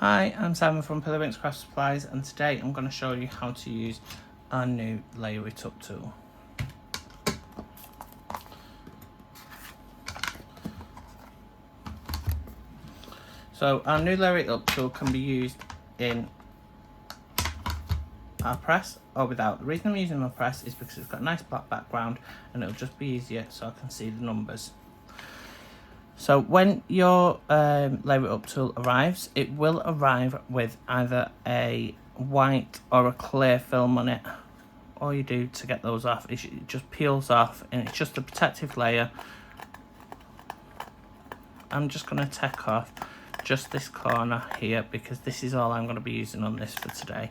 Hi, I'm Simon from Pillarwinks Craft Supplies, and today I'm going to show you how to use our new Layer It Up tool. So our new Layer It Up tool can be used in our press or without. The reason I'm using my press is because it's got a nice black background and it'll just be easier so I can see the numbers. So when your Layer It Up tool arrives, it will arrive with either a white or a clear film on it. All you do to get those off is it just peels off and it's just a protective layer. I'm just going to take off just this corner here because this is all I'm going to be using on this for today.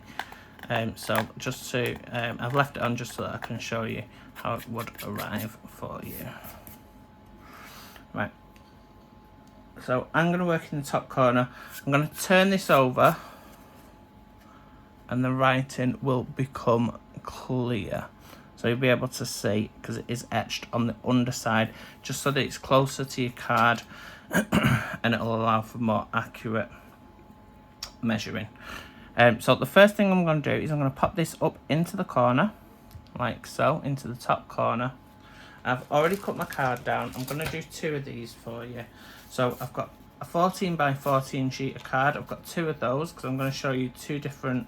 So just to, I've left it on just so that I can show you how it would arrive for you. Right. So I'm going to work in the top corner. I'm going to turn this over and the writing will become clear. So you'll be able to see because it is etched on the underside just so that it's closer to your card and it'll allow for more accurate measuring. So the first thing I'm going to do is I'm going to pop this up into the corner like so, into the top corner. I've already cut my card down. I'm going to do two of these for you. So I've got a 14 by 14 sheet of card. I've got two of those because I'm going to show you two different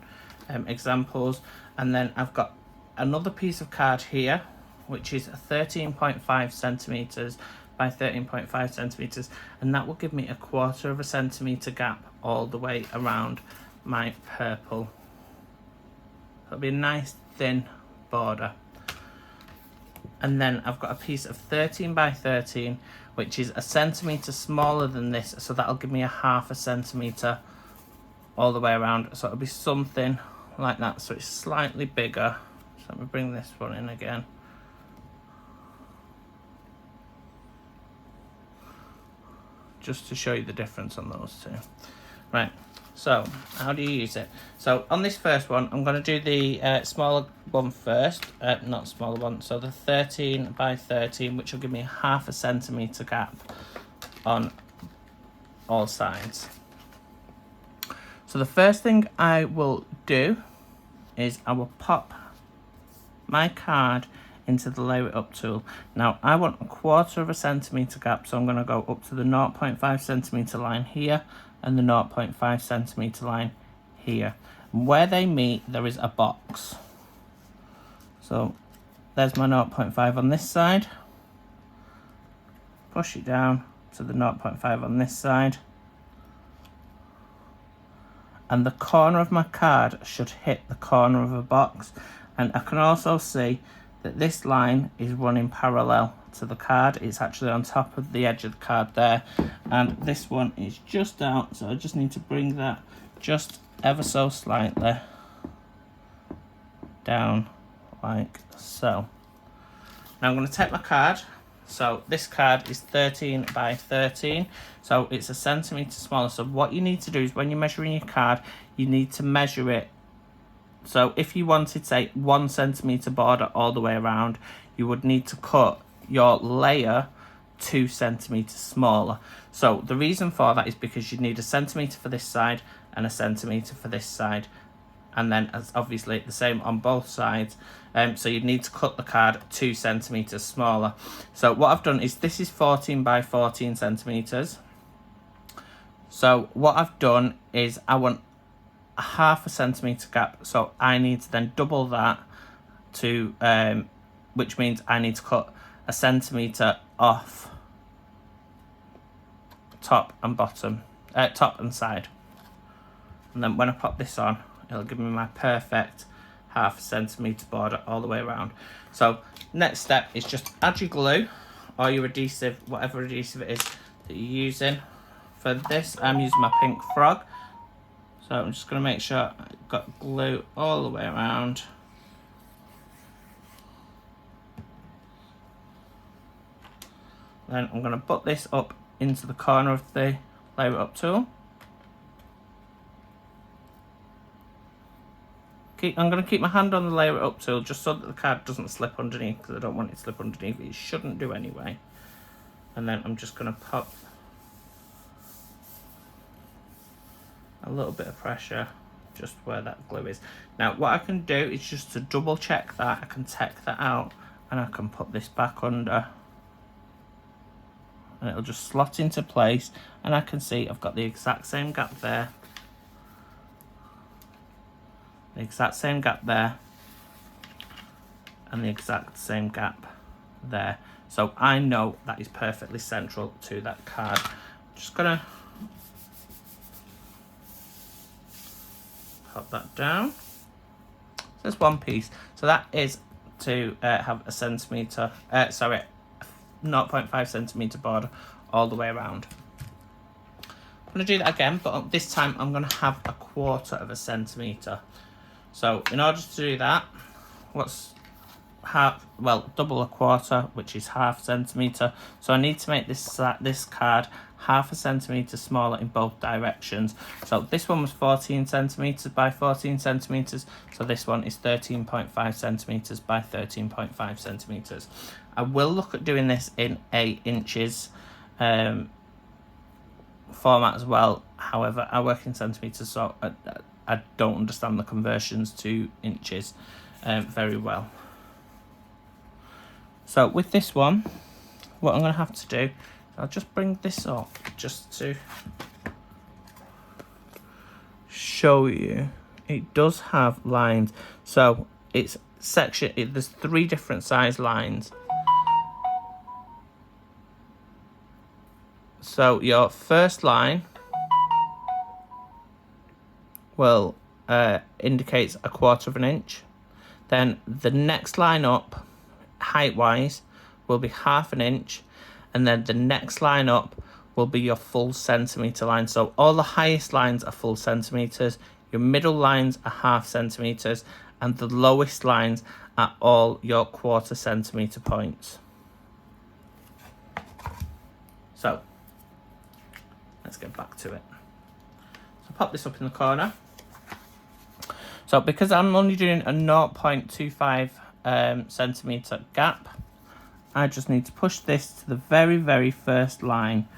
examples. And then I've got another piece of card here, which is 13.5 centimeters by 13.5 centimeters. And that will give me a 1/4 of a centimeter gap all the way around my purple. It'll be a nice thin border. And then I've got a piece of 13 by 13, which is a centimetre smaller than this. So that'll give me a 1/2 centimetre all the way around. So it'll be something like that. So it's slightly bigger. So let me bring this one in again. Just to show you the difference on those two. Right. So how do you use it? So on this first one, I'm going to do the smaller one first, not smaller one, so the 13 by 13, which will give me a 1/2 centimetre gap on all sides. So the first thing I will do is I will pop my card into the Layer It Up tool. Now I want a 1/4 of a centimetre gap, so I'm going to go up to the 0.5 centimetre line here and the 0.5 centimetre line here. And where they meet, there is a box. So there's my 0.5 on this side. Push it down to the 0.5 on this side. And the corner of my card should hit the corner of a box. And I can also see that this line is running parallel to the card. It's actually on top of the edge of the card there, and this one is just out, so I just need to bring that just ever so slightly down like so. Now I'm going to take my card. So this card is 13 by 13, so it's a centimetre smaller. So what you need to do is when you're measuring your card, you need to measure it. So if you wanted, say, 1 centimetre border all the way around, you would need to cut your layer 2 centimetres smaller. So the reason for that is because you need a centimetre for this side and a centimetre for this side. And then as obviously the same on both sides. So you'd need to cut the card 2 centimetres smaller. So what I've done is this is 14 by 14 centimetres. So what I've done is I want a 1/2 centimetre gap, so I need to then double that to which means I need to cut a centimetre off top and bottom, top and side. And then when I pop this on, it'll give me my perfect 1/2 centimetre border all the way around. So next step is just add your glue or your adhesive, whatever adhesive it is that you're using. For this, I'm using my Pink Frog. So I'm just going to make sure I've got glue all the way around. Then I'm going to put this up into the corner of the Layer It Up tool. I'm going to keep my hand on the Layer It Up tool just so that the card doesn't slip underneath, because I don't want it to slip underneath. It shouldn't do anyway. And then I'm just going to pop a little bit of pressure just where that glue is. Now what I can do is just to double check that, I can take that out and I can put this back under and it'll just slot into place, and I can see I've got the exact same gap there, the exact same gap there, and the exact same gap there. So I know that is perfectly central to that card. Just gonna pop that down. So there's one piece. So that is to have a centimetre, 0.5 centimetre border all the way around. I'm going to do that again, but this time I'm going to have a 1/4 of a centimetre. So in order to do that, double a 1/4, which is 1/2 centimetre. So I need to make this card 1/2 centimetre smaller in both directions. So this one was 14 centimetres by 14 centimetres. So this one is 13.5 centimetres by 13.5 centimetres. I will look at doing this in 8 inches format as well. However, I work in centimetres, so I don't understand the conversions to inches very well. So with this one, what I'm going to have to do, I'll just bring this up just to show you. It does have lines. So it's there's 3 different size lines. So your first line will indicates a 1/4 of an inch. Then the next line up, height wise, will be 1/2 an inch, and then the next line up will be your full centimetre line. So all the highest lines are full centimetres, your middle lines are 1/2 centimetres, and the lowest lines are all your 1/4 centimetre points. So let's get back to it. So pop this up in the corner. So because I'm only doing a 0.25 centimetre gap, I just need to push this to the very, very first line,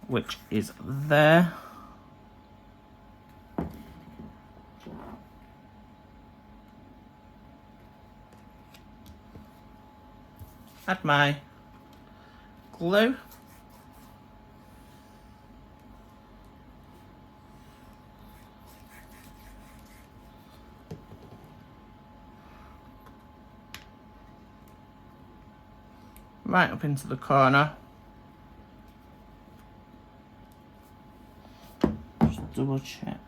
which is there. Add my glue. Right up into the corner. Just double check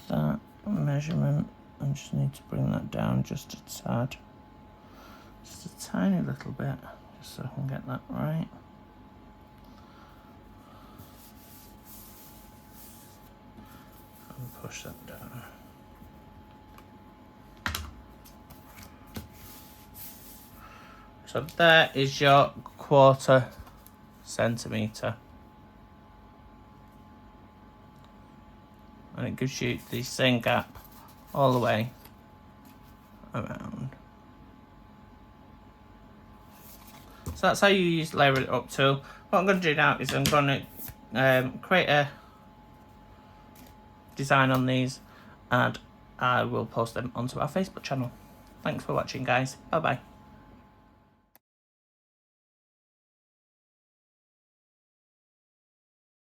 that measurement. I just need to bring that down just a tad. Just a tiny little bit, just so I can get that right. And push that down. So there is your 1/4 centimetre. And it gives you the same gap all the way around. So that's how you use layer it up tool. What I'm going to do now is I'm going to create a design on these, and I will post them onto our Facebook channel. Thanks for watching, guys. Bye bye.